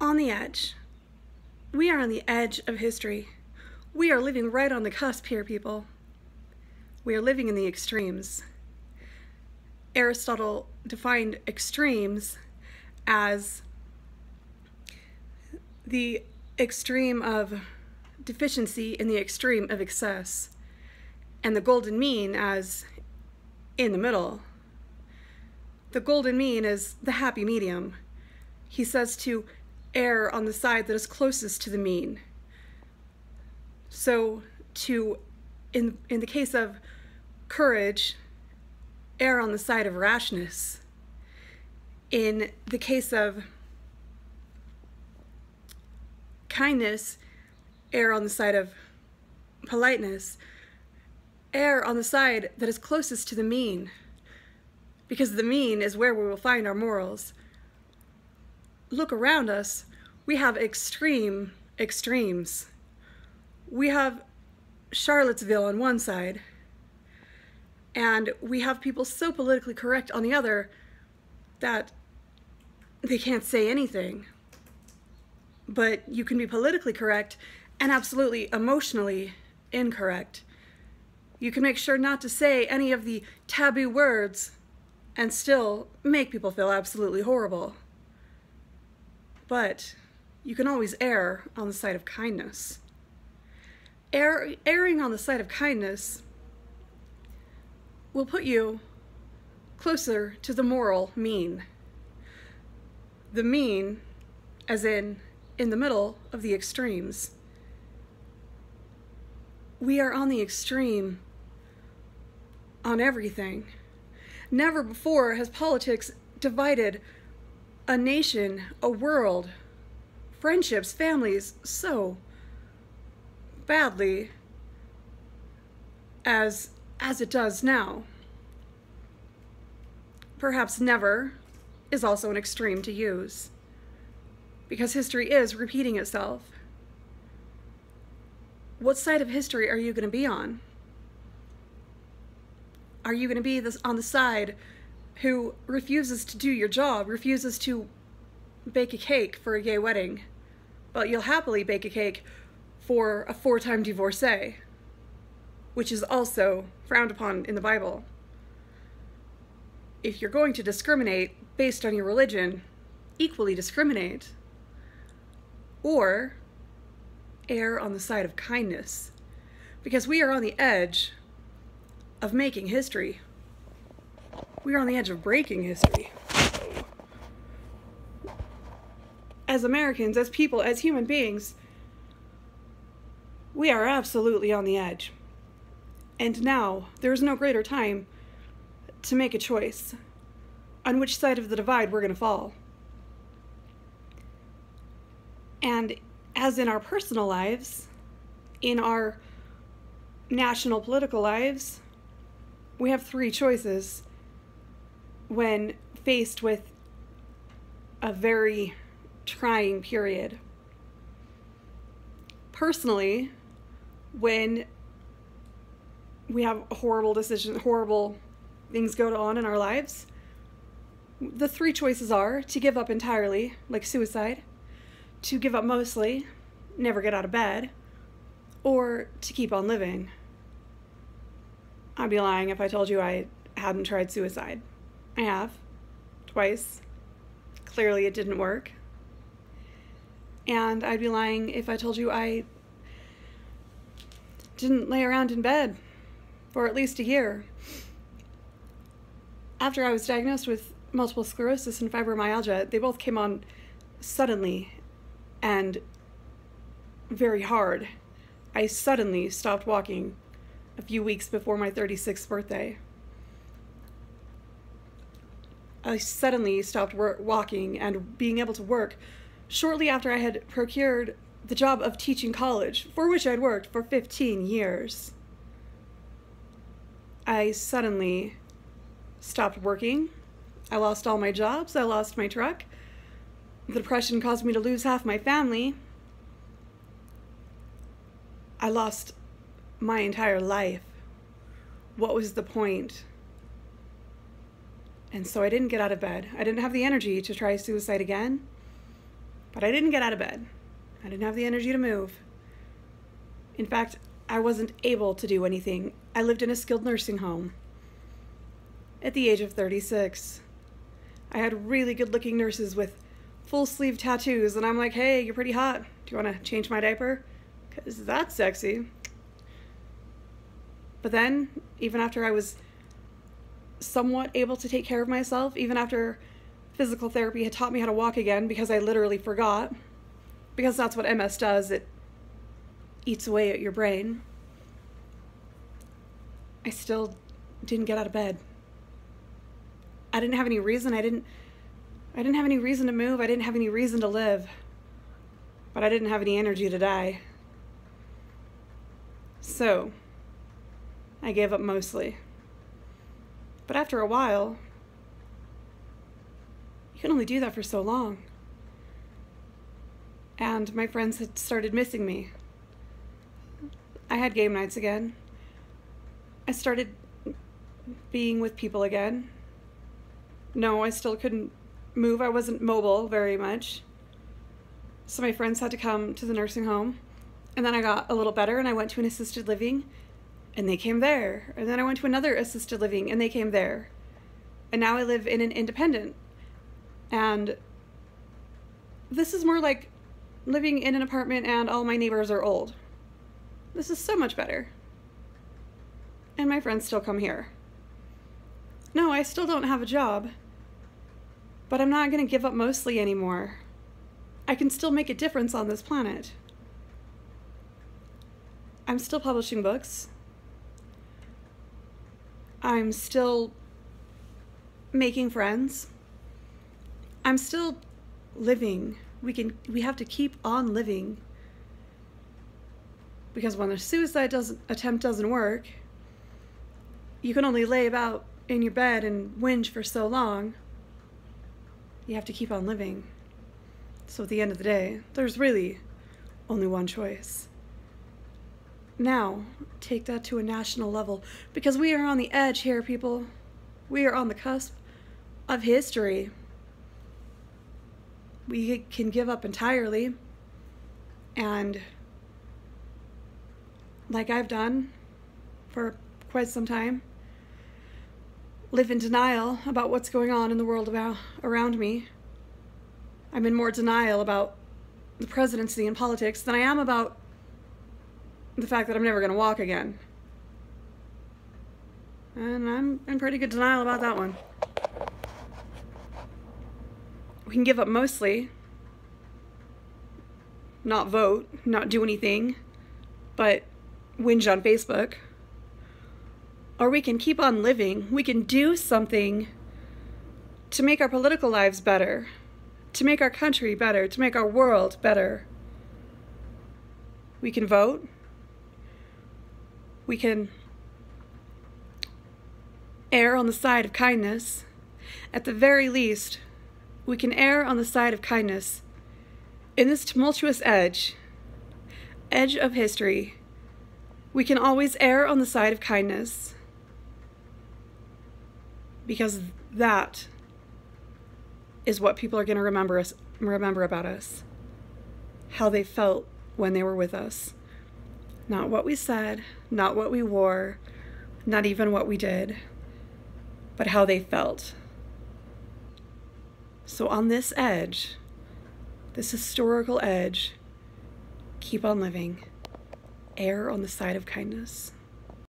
on the edge. We are on the edge of history. We are living right on the cusp here, people. We are living in the extremes. Aristotle defined extremes as the extreme of deficiency and the extreme of excess, and the golden mean as in the middle. The golden mean is the happy medium. He says to err on the side that is closest to the mean. So in the case of courage, err on the side of rashness. In the case of kindness, err on the side of politeness. Err on the side that is closest to the mean, because the mean is where we will find our morals. Look around us. We have extremes. We have Charlottesville on one side, and we have people so politically correct on the other that they can't say anything. But you can be politically correct and absolutely emotionally incorrect. You can make sure not to say any of the taboo words and still make people feel absolutely horrible. But you can always err on the side of kindness. Erring on the side of kindness will put you closer to the moral mean. The mean, as in the middle of the extremes. We are on the extreme on everything. Never before has politics divided a nation, a world, friendships, families so badly as it does now. Perhaps never is also an extreme to use, because history is repeating itself. What side of history are you going to be on? Are you going to be on the side who refuses to do your job, refuses to bake a cake for a gay wedding, but you'll happily bake a cake for a 4-time divorcee, which is also frowned upon in the Bible? If you're going to discriminate based on your religion, equally discriminate. Or err on the side of kindness, because we are on the edge of making history. We are on the edge of breaking history. As Americans, as people, as human beings, we are absolutely on the edge. And now, there is no greater time to make a choice on which side of the divide we're going to fall. And as in our personal lives, in our national political lives, we have 3 choices when faced with a very trying period. Personally, when we have horrible decisions, horrible things go on in our lives, the 3 choices are to give up entirely, like suicide, to give up mostly, never get out of bed, or to keep on living. I'd be lying if I told you I hadn't tried suicide. I have. Twice. Clearly it didn't work. And I'd be lying if I told you I didn't lay around in bed for at least a year. After I was diagnosed with multiple sclerosis and fibromyalgia, they both came on suddenly and very hard. I suddenly stopped walking a few weeks before my 36th birthday. I suddenly stopped walking and being able to work shortly after I had procured the job of teaching college, for which I'd worked for 15 years. I suddenly stopped working. I lost all my jobs. I lost my truck. The depression caused me to lose half my family. I lost my entire life. What was the point? And so I didn't get out of bed. I didn't have the energy to try suicide again. But I didn't get out of bed. I didn't have the energy to move. In fact, I wasn't able to do anything. I lived in a skilled nursing home at the age of 36. I had really good-looking nurses with full-sleeve tattoos, and I'm like, hey, you're pretty hot. Do you want to change my diaper? Because that's sexy. But then, even after I was somewhat able to take care of myself, even after physical therapy had taught me how to walk again, because I literally forgot, because that's what MS does, it eats away at your brain, I still didn't get out of bed. I didn't have any reason. I didn't have any reason to move. I didn't have any reason to live. But I didn't have any energy to die. So, I gave up mostly. But after a while, you can only do that for so long. And my friends had started missing me. I had game nights again. I started being with people again. No, I still couldn't move. I wasn't mobile very much. So my friends had to come to the nursing home. And then I got a little better and I went to an assisted living and they came there. And then I went to another assisted living and they came there. And now I live in an independent. And this is more like living in an apartment and all my neighbors are old. This is so much better. And my friends still come here. No, I still don't have a job, but I'm not going to give up mostly anymore. I can still make a difference on this planet. I'm still publishing books. I'm still making friends. I'm still living. We have to keep on living. Because when a suicide attempt doesn't work, you can only lay about in your bed and whinge for so long. You have to keep on living. So at the end of the day, there's really only one choice. Now, take that to a national level, because we are on the edge here, people. We are on the cusp of history. We can give up entirely, and like I've done for quite some time, live in denial about what's going on in the world around me. I'm in more denial about the presidency and politics than I am about the fact that I'm never going to walk again. And I'm in pretty good denial about that one. We can give up mostly, not vote, not do anything, but whinge on Facebook. Or we can keep on living. We can do something to make our political lives better, to make our country better, to make our world better. We can vote. We can err on the side of kindness. At the very least, we can err on the side of kindness. In this tumultuous edge of history, we can always err on the side of kindness. Because that is what people are going to remember about us. How they felt when they were with us. Not what we said, not what we wore, not even what we did, but how they felt. So on this edge, this historical edge, keep on living. Err on the side of kindness.